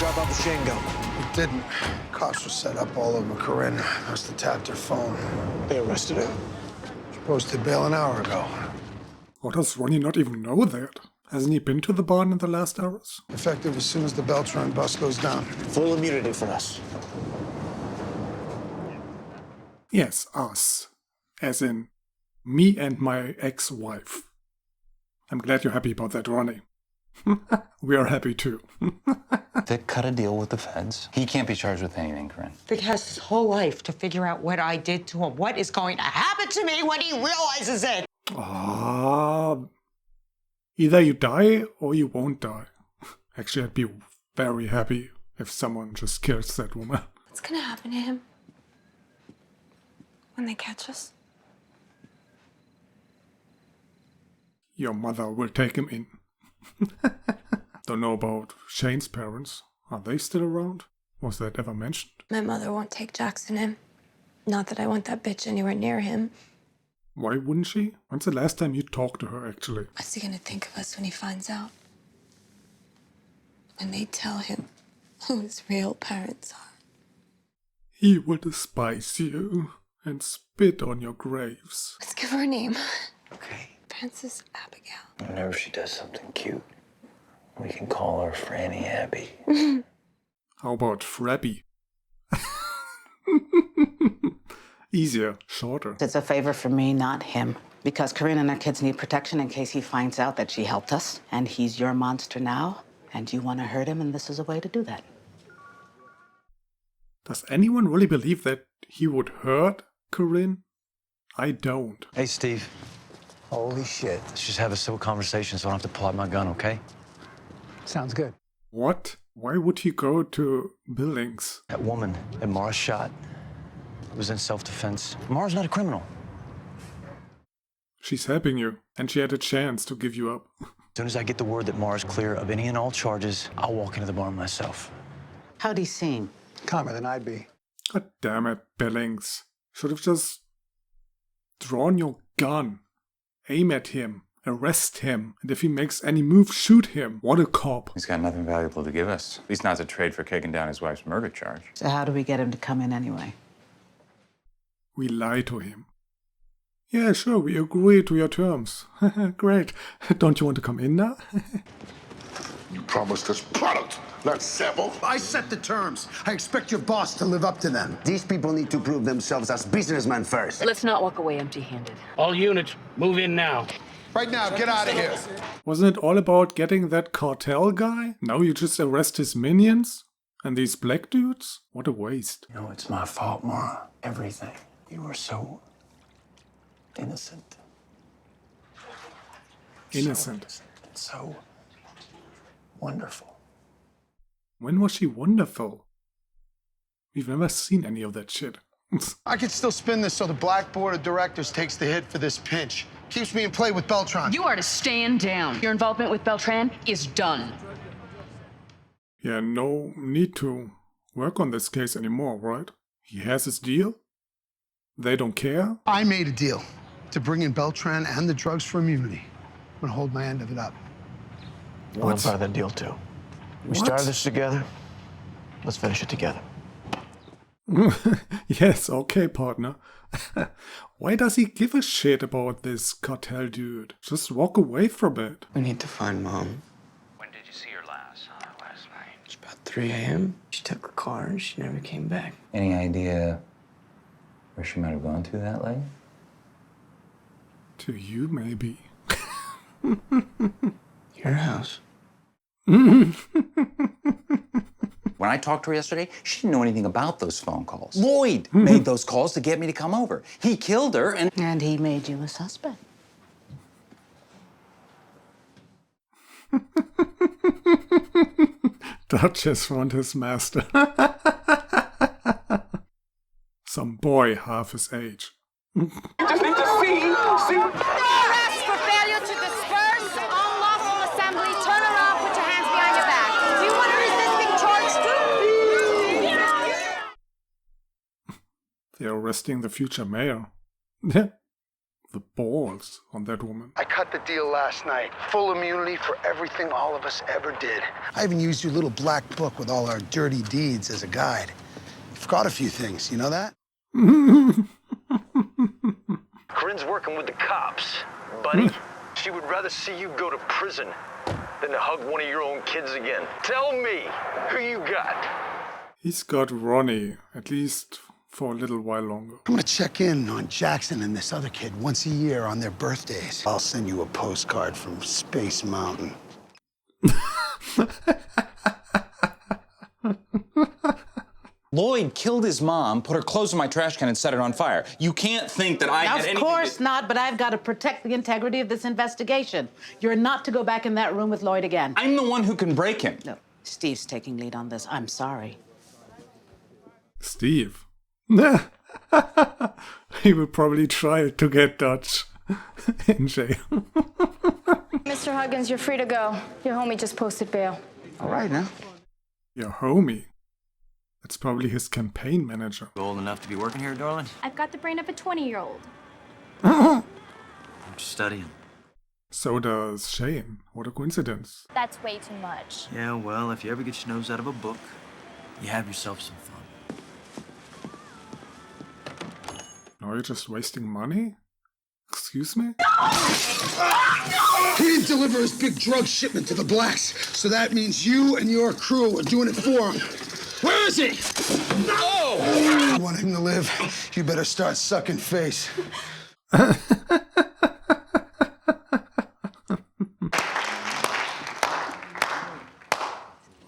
out about the Shango? It didn't. Cops were set up all over Corinne. Must have tapped her phone. They arrested him. She posted bail an hour ago. Or does Ronnie not even know that? Hasn't he been to the barn in the last hours? Effective as soon as the Beltran bus goes down. Full immunity for us. Yes, us. As in, me and my ex-wife. I'm glad you're happy about that, Ronnie. We are happy too. Vic cut a deal with the feds. He can't be charged with anything, Corinne. Vic has his whole life to figure out what I did to him. What is going to happen to me when he realizes it? Either you die or you won't die. Actually, I'd be very happy if someone just kills that woman. What's gonna happen to him when they catch us? Your mother will take him in. Don't know about Shane's parents. Are they still around? Was that ever mentioned? My mother won't take Jackson in. Not that I want that bitch anywhere near him. Why wouldn't she? When's the last time you talked to her, actually? What's he gonna think of us when he finds out? When they tell him who his real parents are? He will despise you and spit on your graves. Let's give her a name. Okay. Frances Abigail. Whenever she does something cute, we can call her Franny Abby. How about Frabby? Easier, shorter. It's a favor for me, not him. Because Corinne and her kids need protection in case he finds out that she helped us. And he's your monster now. And you want to hurt him, and this is a way to do that. Does anyone really believe that he would hurt Corinne? I don't. Hey, Steve. Holy shit. Let's just have a civil conversation so I don't have to pull out my gun, okay? Sounds good. What? Why would he go to Billings? That woman that Mara shot was in self-defense. Mara's not a criminal. She's helping you, and she had a chance to give you up. As soon as I get the word that Mara's clear of any and all charges, I'll walk into the barn myself. How'd he seem? Calmer than I'd be. God damn it, Billings. Should have just drawn your gun. Aim at him. Arrest him. And if he makes any move, shoot him. What a cop. He's got nothing valuable to give us. At least not to trade for kicking down his wife's murder charge. So how do we get him to come in anyway? We lie to him. Yeah, sure, we agree to your terms. Great. Don't you want to come in now? You promised us product, not sample. I set the terms. I expect your boss to live up to them. These people need to prove themselves as businessmen first. Let's not walk away empty-handed. All units, move in now. Right now, get out of here. Wasn't it all about getting that cartel guy? Now you just arrest his minions? And these black dudes? What a waste. You know, it's my fault, Mara. Everything. You were so innocent. Innocent. So wonderful. When was she wonderful? We've never seen any of that shit. I could still spin this so the Black Board of Directors takes the hit for this pinch. Keeps me in play with Beltran. You are to stand down. Your involvement with Beltran is done. Yeah, no need to work on this case anymore, right? He has his deal? They don't care? I made a deal to bring in Beltran and the drugs for immunity. I'm gonna hold my end of it up. I'm part of that deal, too. We started this together. Let's finish it together. Yes, okay, partner. Why does he give a shit about this cartel dude? Just walk away from it. We need to find Mom. When did you see her last? Last night. It's about 3 a.m. She took a car and she never came back. Any idea where she might have gone to that late? To you, maybe. Your house. When I talked to her yesterday, she didn't know anything about those phone calls. Lloyd made those calls to get me to come over. He killed her and... And he made you a suspect. Duchess found his master. Some boy half his age. Just need to see. Arrest for failure to disperse. Unlawful assembly. Turn around. Put your hands behind your back. Do you want a resisting charge too? They're arresting the future mayor. The balls on that woman. I cut the deal last night. Full immunity for everything all of us ever did. I even used your little black book with all our dirty deeds as a guide. Forgot a few things, you know that? Corinne's working with the cops, buddy. She would rather see you go to prison than to hug one of your own kids again. Tell me who you got. He's got Ronnie, at least for a little while longer. I'm gonna check in on Jackson and this other kid once a year on their birthdays. I'll send you a postcard from Space Mountain. Lloyd killed his mom, put her clothes in my trash can, and set it on fire. You can't think that I had anything. Of course not, but I've got to protect the integrity of this investigation. You're not to go back in that room with Lloyd again. I'm the one who can break him. No, Steve's taking lead on this. I'm sorry. Steve. He will probably try to get Dutch in jail. Mr. Huggins, you're free to go. Your homie just posted bail. All right, now. Your homie. That's probably his campaign manager. You old enough to be working here, darling? I've got the brain of a 20-year-old. I'm just studying. So does Shane. What a coincidence. That's way too much. Yeah, well, if you ever get your nose out of a book, you have yourself some fun. Now you're just wasting money? Excuse me? He didn't deliver his big drug shipment to the blacks, so that means you and your crew are doing it for him. Where is he? No! You want him to live, you better start sucking face.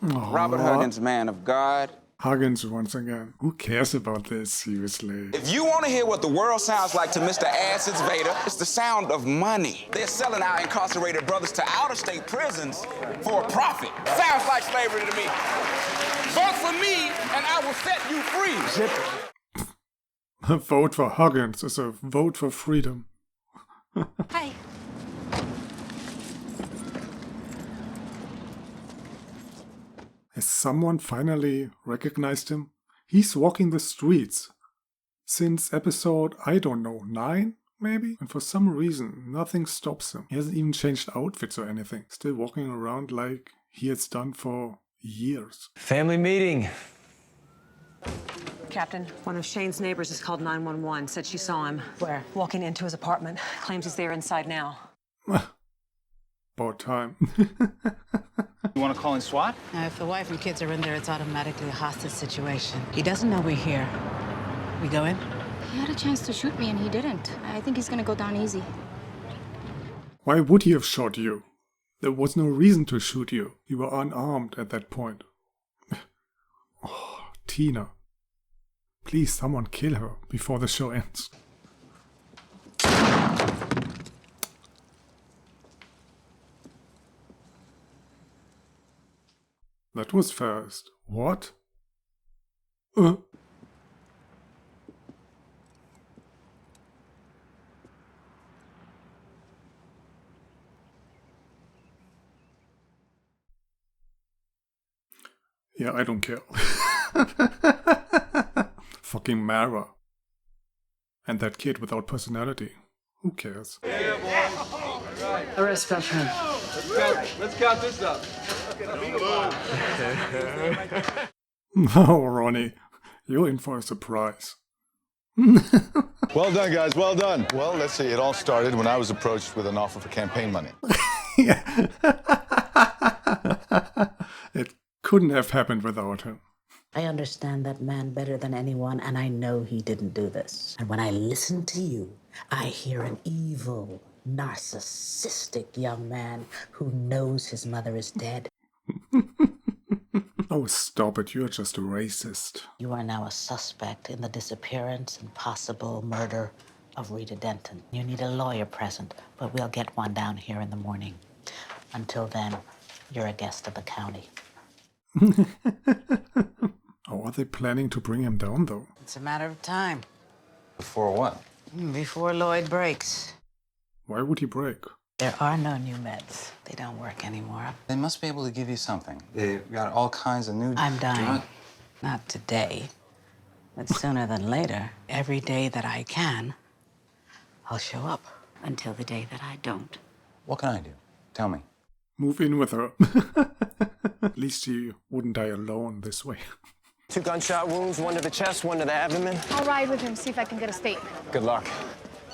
Robert Huggins, man of God. Huggins once again. Who cares about this, seriously? If you want to hear what the world sounds like to Mr. Acids Vader, it's the sound of money. They're selling our incarcerated brothers to out-of-state prisons for a profit. Sounds like slavery to me. Vote for me, and I will set you free. A vote for Huggins is a vote for freedom. Hi. Has someone finally recognized him? He's walking the streets since episode, I don't know, 9 maybe? And for some reason, nothing stops him. He hasn't even changed outfits or anything. Still walking around like he has done for years. Family meeting. Captain, one of Shane's neighbors has called 911, said she saw him. Where? Walking into his apartment. Claims he's there inside now. About time. You want to call in SWAT? Now, if the wife and kids are in there, it's automatically a hostage situation. He doesn't know we're here. We go in? He had a chance to shoot me and he didn't. I think he's gonna go down easy. Why would he have shot you? There was no reason to shoot you. You were unarmed at that point. Oh, Tina. Please, someone kill her before the show ends. That was fast. What? Yeah, I don't care. Fucking Mara. And that kid without personality. Who cares? Arrest Beltran. Let's count this up. Oh, Ronnie. You're in for a surprise. Well done, guys. Well done. Well, let's see. It all started when I was approached with an offer for campaign money. Yeah. It couldn't have happened without him. I understand that man better than anyone, and I know he didn't do this. And when I listen to you, I hear an evil, narcissistic young man who knows his mother is dead. Oh, stop it. You're just a racist. You are now a suspect in the disappearance and possible murder of Rita Denton. You need a lawyer present, but we'll get one down here in the morning. Until then, you're a guest of the county. How are they planning to bring him down, though? It's a matter of time. Before what? Before Lloyd breaks. Why would he break? There are no new meds. They don't work anymore. They must be able to give you something. They've got all kinds of new... I'm dying. Not today, but sooner than later. Every day that I can, I'll show up. Until the day that I don't. What can I do? Tell me. Move in with her. At least she wouldn't die alone this way. 2 gunshot wounds, 1 to the chest, 1 to the abdomen. I'll ride with him, see if I can get a statement. Good luck.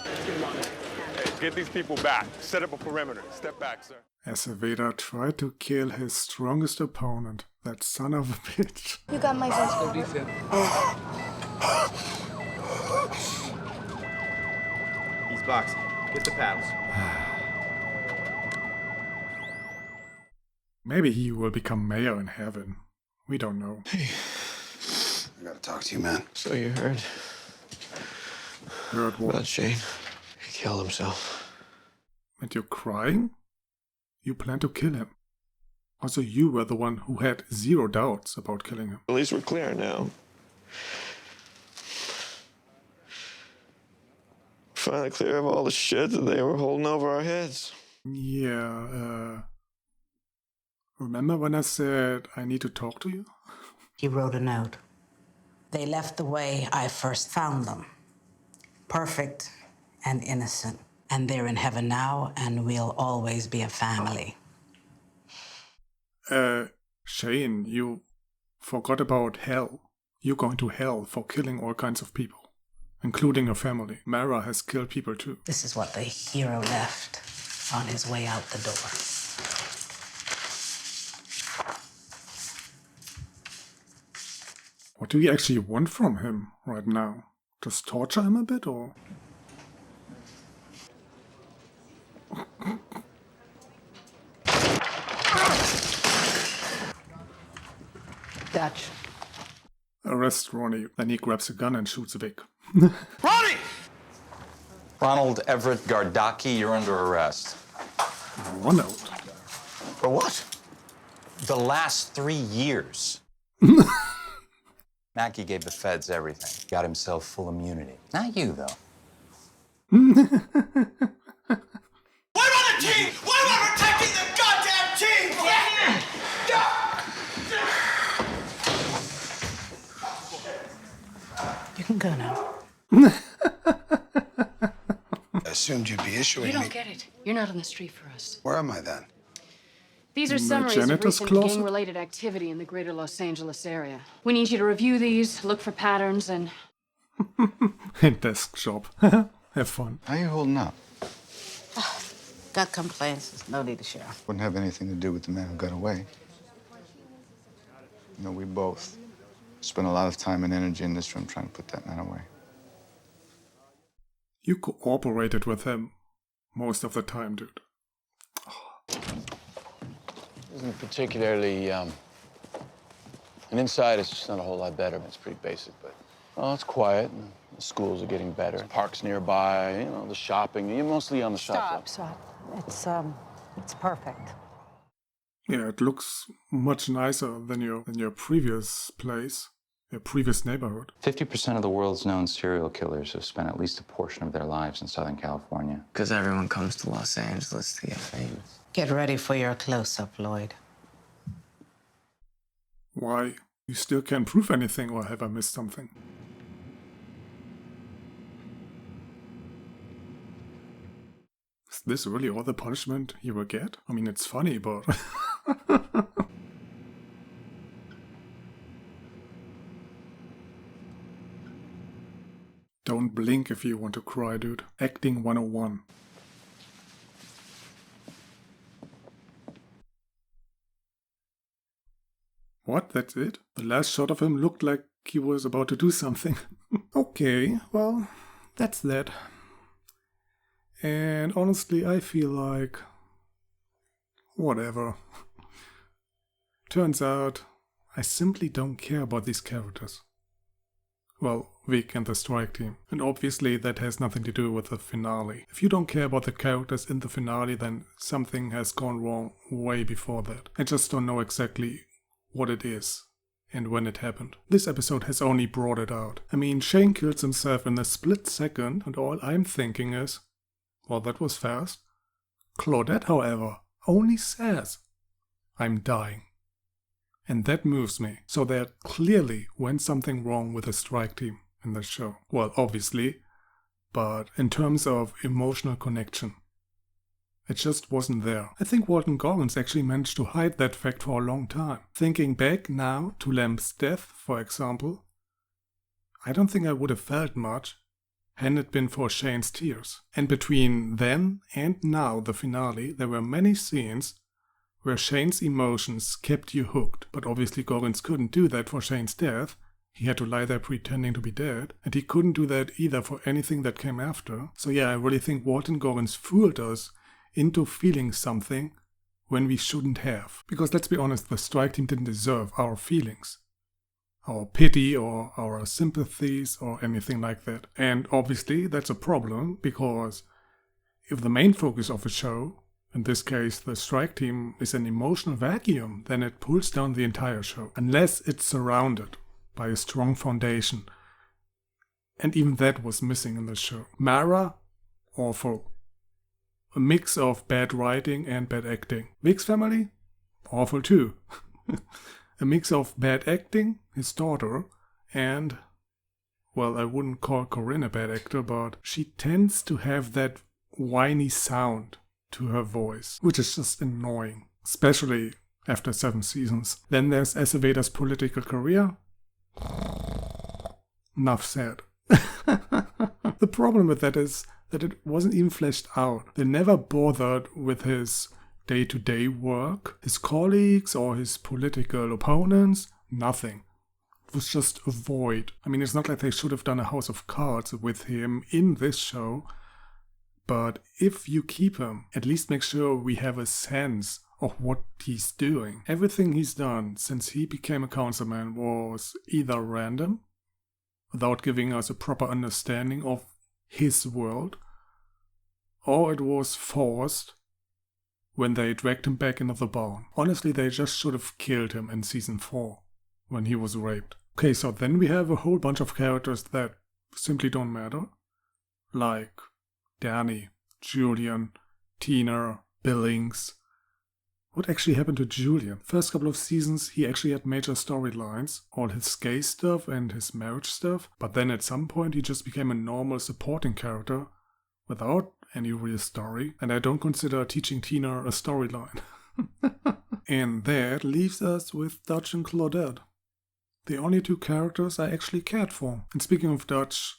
Hey, get these people back. Set up a perimeter. Step back, sir. Acevedo tried to kill his strongest opponent, that son of a bitch. You got my voice. Go defib. He's boxing. Get the paddles. Maybe he will become mayor in heaven. We don't know. I gotta talk to you, man. So you heard Heard what? about Shane? He killed himself. And you're crying? You plan to kill him. Also, you were the one who had 0 doubts about killing him. At least we're clear now. Finally clear of all the shit that they were holding over our heads. Yeah, remember when I said I need to talk to you? He wrote a note. They left the way I first found them. Perfect and innocent. And they're in heaven now, and we'll always be a family. Shane, you forgot about hell. You're going to hell for killing all kinds of people, including your family. Mara has killed people too. This is what the hero left on his way out the door. What do you actually want from him right now? Just torture him a bit, or? Dutch. Arrest Ronnie. Then he grabs a gun and shoots Vic. Ronnie! Ronald Everett Gardaki, you're under arrest. Ronald? For what? The last 3 years. Mackey gave the feds everything. Got himself full immunity. Not you, though. What about the team? What about protecting the goddamn team? You can go now. I assumed you'd be issuing You don't me. get it. You're not on the street for us. Where am I then? These are In the summaries of janitor's recent closet? gang-related activity in the greater Los Angeles area. We need you to review these, look for patterns, and... Desk job. Have fun. How you holding up? Got complaints. There's no need to share. Wouldn't have anything to do with the man who got away. You know, we both spent a lot of time and energy in this room trying to put that man away. You cooperated with him most of the time, dude. Isn't particularly, and inside it's just not a whole lot better. It's pretty basic, but, well, it's quiet. And the schools are getting better. There's parks nearby, you know, the shopping. You're mostly on the shop. Stop. It's perfect. Yeah, it looks much nicer than your previous place, your previous neighborhood. 50% of the world's known serial killers have spent at least a portion of their lives in Southern California. Because everyone comes to Los Angeles to get famous. Get ready for your close-up, Lloyd. Why? You still can't prove anything, or have I missed something? Is this really all the punishment he will get? I mean, it's funny, but... Don't blink if you want to cry, dude. Acting 101. What? That's it? The last shot of him looked like he was about to do something. Okay, well, that's that. And honestly, I feel like... whatever. Turns out, I simply don't care about these characters. Well, Vic and the strike team. And obviously that has nothing to do with the finale. If you don't care about the characters in the finale, then something has gone wrong way before that. I just don't know exactly what it is and when it happened. This episode has only brought it out. I mean, Shane kills himself in a split second, and all I'm thinking is, well, that was fast. Claudette, however, only says, I'm dying. And that moves me. So there clearly went something wrong with the strike team in the show. Well, obviously, but in terms of emotional connection, it just wasn't there. I think Walton Goggins actually managed to hide that fact for a long time. Thinking back now to Lamb's death, for example, I don't think I would have felt much hadn't it been for Shane's tears. And between then and now, the finale, there were many scenes where Shane's emotions kept you hooked. But obviously Goggins couldn't do that for Shane's death. He had to lie there pretending to be dead. And he couldn't do that either for anything that came after. So yeah, I really think Walton Goggins fooled us into feeling something when we shouldn't have. Because let's be honest, the strike team didn't deserve our feelings, our pity or our sympathies or anything like that. And obviously that's a problem, because if the main focus of a show, in this case the strike team, is an emotional vacuum, then it pulls down the entire show, unless it's surrounded by a strong foundation. And even that was missing in the show. Mara, awful. A mix of bad writing and bad acting. Vic's family? Awful too. A mix of bad acting, his daughter, and, well, I wouldn't call Corinne a bad actor, but she tends to have that whiny sound to her voice, which is just annoying, especially after 7 seasons. Then there's Aceveda's political career. Enough said. The problem with that is that it wasn't even fleshed out. They never bothered with his day-to-day work, his colleagues or his political opponents. Nothing. It was just a void. I mean, it's not like they should have done a House of Cards with him in this show, but if you keep him, at least make sure we have a sense of what he's doing. Everything he's done since he became a councilman was either random, without giving us a proper understanding of his world, or it was forced when they dragged him back into the barn. Honestly, they just should have killed him in season 4 when he was raped. Okay, so then we have a whole bunch of characters that simply don't matter, like Danny, Julian, Tina, Billings. What actually happened to Julian? First couple of seasons he actually had major storylines, all his gay stuff and his marriage stuff, but then at some point he just became a normal supporting character without any real story, and I don't consider teaching Tina a storyline. And that leaves us with Dutch and Claudette, the only 2 characters I actually cared for. And speaking of Dutch,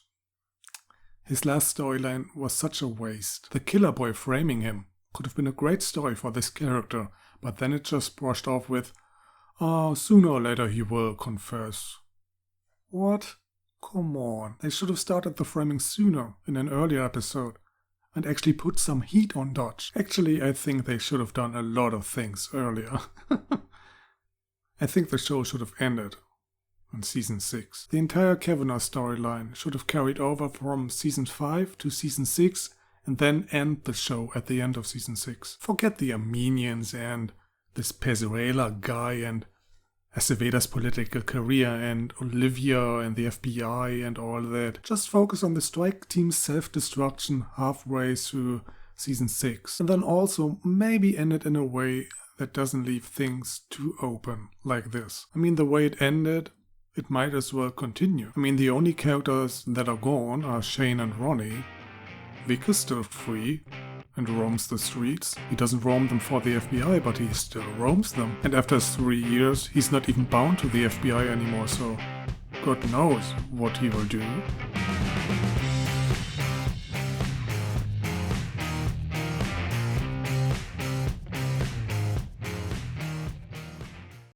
his last storyline was such a waste. The killer boy framing him could have been a great story for this character, but then it just brushed off with, sooner or later he will confess. What? Come on. They should have started the framing sooner, in an earlier episode, and actually put some heat on Dutch. Actually, I think they should have done a lot of things earlier. I think the show should have ended in season 6. The entire Kavanaugh storyline should have carried over from season 5 to season 6, and then end the show at the end of season 6. Forget the Armenians and this Pezuela guy and Aceveda's political career and Olivia and the FBI and all that. Just focus on the strike team's self-destruction halfway through season 6. And then also maybe end it in a way that doesn't leave things too open like this. I mean, the way it ended, it might as well continue. I mean, the only characters that are gone are Shane and Ronnie. Vic is still free and roams the streets. He doesn't roam them for the FBI, but he still roams them. And after 3 years, he's not even bound to the FBI anymore, so God knows what he will do.